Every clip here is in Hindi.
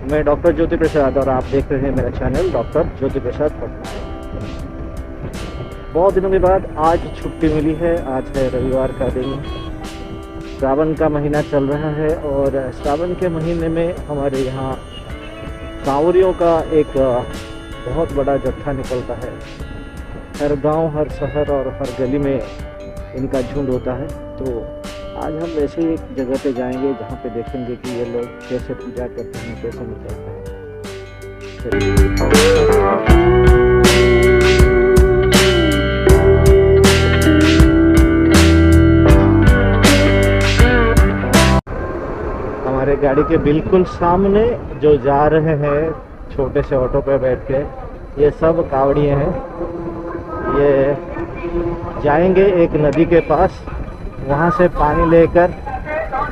मैं डॉक्टर ज्योति प्रसाद और आप देख रहे हैं मेरा चैनल डॉक्टर ज्योति प्रसाद पटना। बहुत दिनों के बाद आज छुट्टी मिली है। आज है रविवार का दिन। श्रावण का महीना चल रहा है और श्रावण के महीने में हमारे यहाँ कांवरियों का एक बहुत बड़ा जत्था निकलता है। हर गांव, हर शहर और हर गली में इनका झुंड होता है। तो आज हम ऐसे ही एक जगह पे जाएंगे जहाँ पे देखेंगे कि ये लोग कैसे पूजा करते हैं, कैसे निकलते हैं। हमारे गाड़ी के बिल्कुल सामने जो जा रहे हैं छोटे से ऑटो पे बैठ के, ये सब कावड़िए हैं। ये जाएंगे एक नदी के पास, वहाँ से पानी लेकर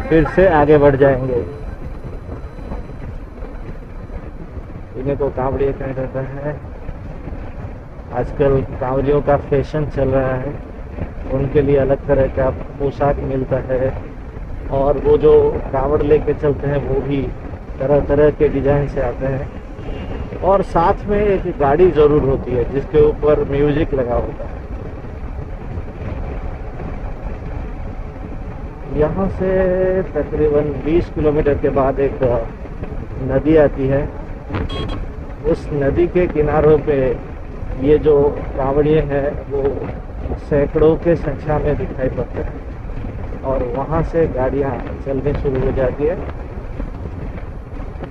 फिर से आगे बढ़ जाएंगे। इन्हें को कांवड़िए कहा जाता है। आजकल कांवड़ियों का फैशन चल रहा है। उनके लिए अलग तरह का पोशाक मिलता है और वो जो कांवड़ लेके चलते हैं वो भी तरह तरह के डिजाइन से आते हैं। और साथ में एक गाड़ी ज़रूर होती है जिसके ऊपर म्यूजिक लगा होता है। यहाँ से तकरीबन 20 किलोमीटर के बाद एक नदी आती है। उस नदी के किनारों पे ये जो कांवड़िए हैं वो सैकड़ों के संख्या में दिखाई पड़ते हैं और वहाँ से गाड़ियाँ चलनी शुरू हो जाती है।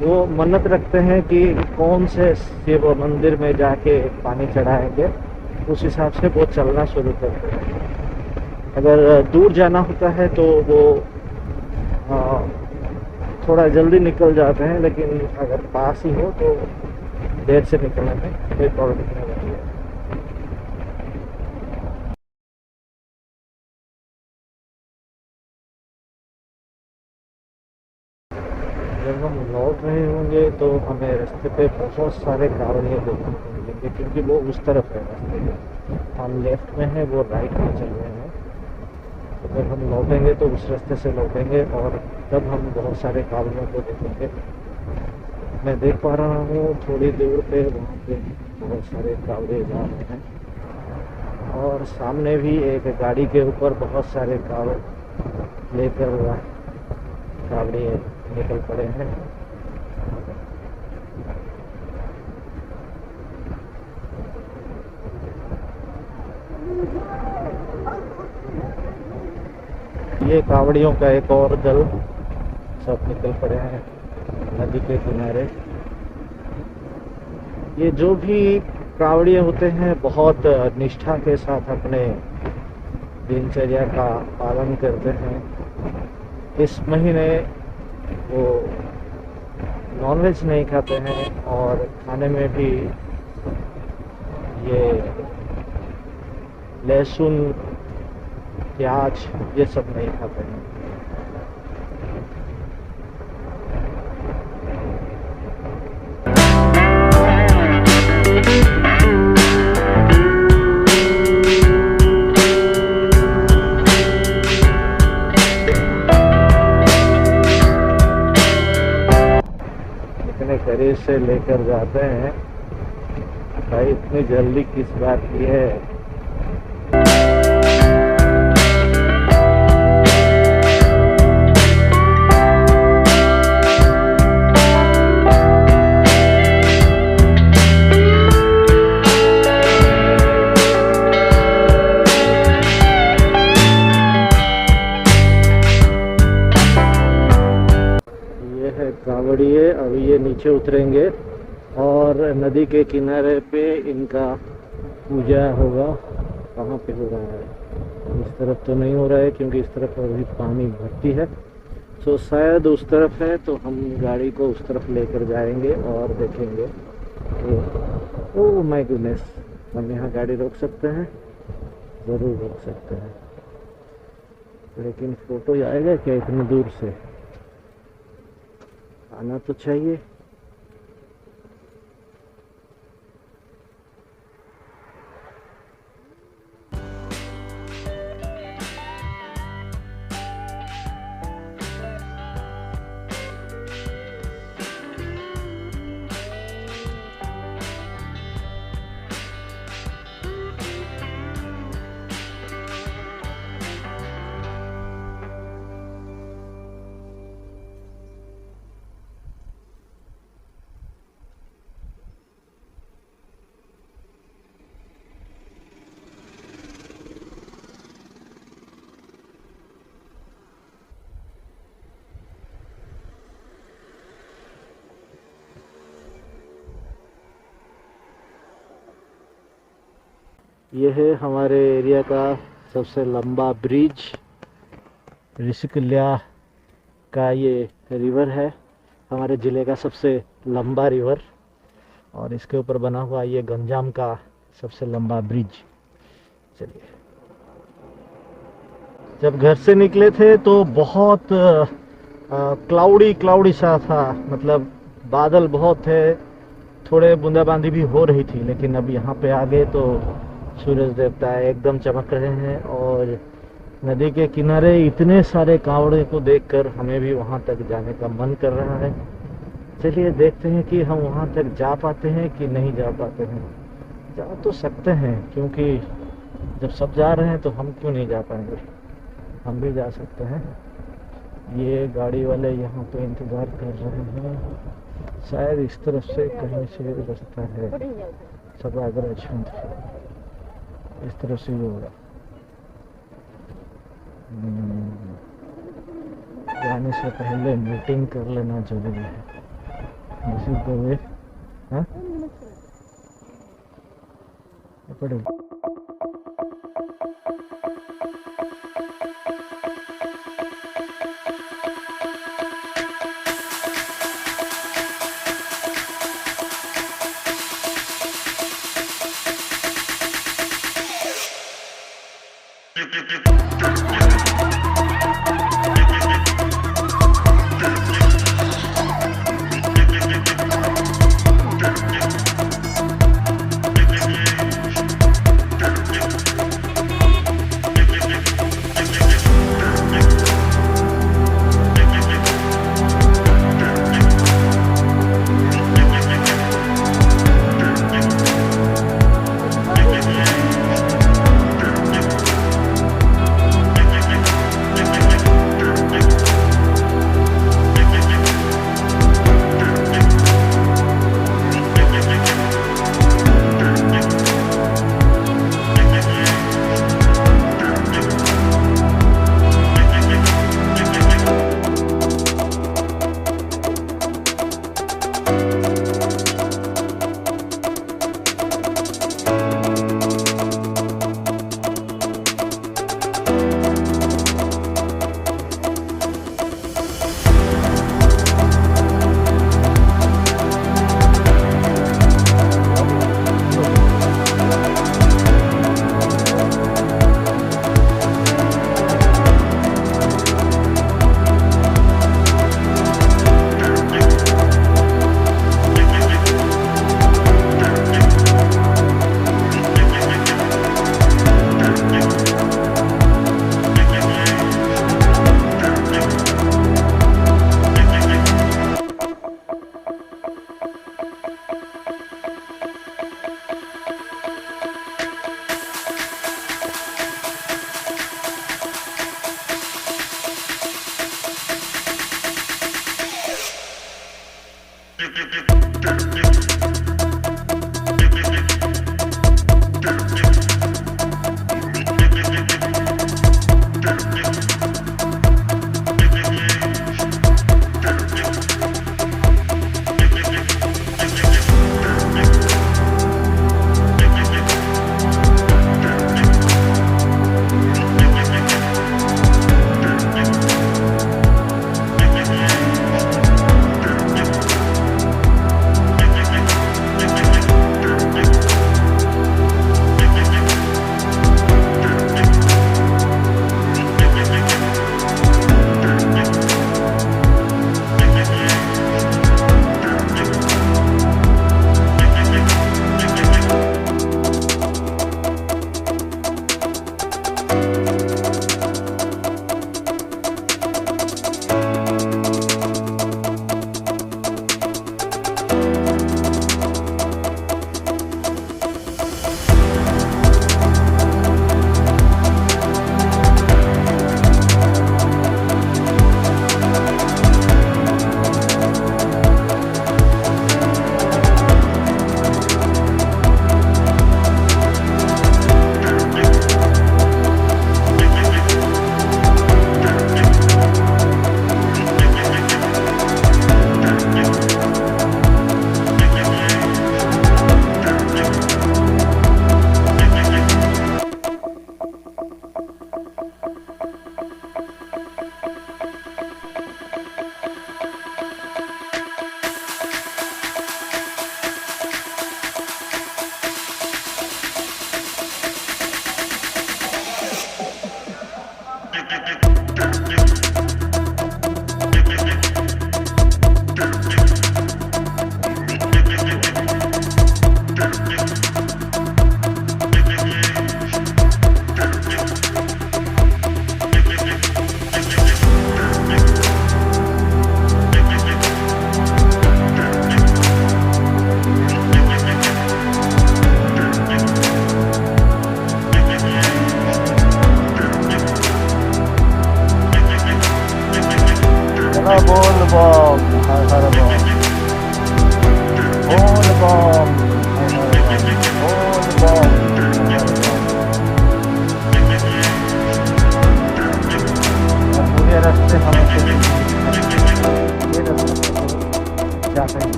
वो मन्नत रखते हैं कि कौन से शिव मंदिर में जाके पानी चढ़ाएंगे, उस हिसाब से वो चलना शुरू करते हैं। अगर दूर जाना होता है तो वो थोड़ा जल्दी निकल जाते हैं, लेकिन अगर पास ही हो तो देर से निकलने में कोई प्रॉब्लम नहीं होती है। जब हम लौट रहे होंगे तो हमें रास्ते पे बहुत सारे कांवड़िए देखने को मिलेंगे, क्योंकि वो उस तरफ है रास्ते में। हम लेफ्ट में हैं, वो राइट में चल रहे हैं। अगर हम लौटेंगे तो उस रास्ते से लौटेंगे और तब हम बहुत सारे कांवड़ियों को देखेंगे। मैं देख पा रहा हूँ थोड़ी दूर पे वहाँ पे बहुत सारे कांवड़िए जा रहे हैं और सामने भी एक गाड़ी के ऊपर बहुत सारे कांवड़ लेकर कांवड़िए निकल पड़े हैं। ये कांवड़ियों का एक और दल सब निकल पड़े हैं नदी के किनारे। ये जो भी कांवड़िए होते हैं बहुत निष्ठा के साथ अपने दिनचर्या का पालन करते हैं। इस महीने वो नॉनवेज नहीं खाते हैं और खाने में भी ये लहसुन, प्याज ये सब नहीं खाते हैं। इतने करीब से लेकर जाते हैं भाई, इतनी जल्दी किस बात की है। कांवड़िए अब ये नीचे उतरेंगे और नदी के किनारे पे इनका पूजा होगा। कहाँ पे हो रहा है? इस तरफ तो नहीं हो रहा है क्योंकि इस तरफ अभी पानी भर्ती है। तो शायद उस तरफ है, तो हम गाड़ी को उस तरफ लेकर जाएंगे और देखेंगे। तो ओह माय गुडनेस, हम यहाँ गाड़ी रोक सकते हैं? ज़रूर रोक सकते हैं, लेकिन फ़ोटो आएगा क्या इतनी दूर से? आना तो चाहिए। ये है हमारे एरिया का सबसे लंबा ब्रिज, ऋषिकुल्या का ये रिवर है, हमारे ज़िले का सबसे लंबा रिवर। और इसके ऊपर बना हुआ ये गंजाम का सबसे लंबा ब्रिज। चलिए, जब घर से निकले थे तो बहुत क्लाउडी सा था, मतलब बादल बहुत थे, थोड़े बूंदाबांदी भी हो रही थी। लेकिन अब यहाँ पे आ गए तो सूरज देवता एकदम चमक रहे हैं और नदी के किनारे इतने सारे कावड़े को देखकर हमें भी वहाँ तक जाने का मन कर रहा है। चलिए देखते हैं कि हम वहाँ तक जा पाते हैं कि नहीं जा पाते हैं। जा तो सकते हैं, क्योंकि जब सब जा रहे हैं तो हम क्यों नहीं जा पाएंगे, हम भी जा सकते हैं। ये गाड़ी वाले यहाँ पे इंतज़ार कर रहे हैं, शायद इस तरफ से कहीं से रास्ता है, सभागार छंद इस तरफ से ही होगा। जाने से पहले मीटिंग कर लेना जरूरी है। इसी को वे हाँ पड़ेगा।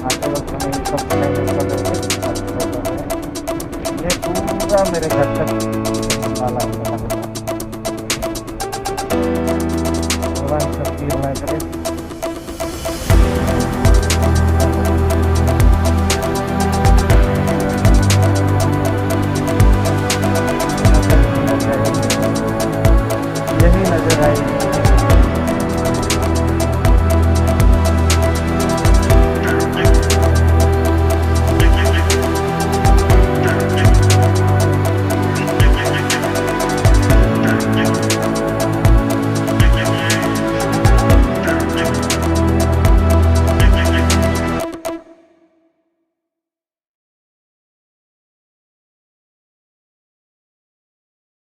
आते वक्त हमें ये सब ये पूरा मेरे घर तक वाला थोड़ा सब क्लियर ना करे।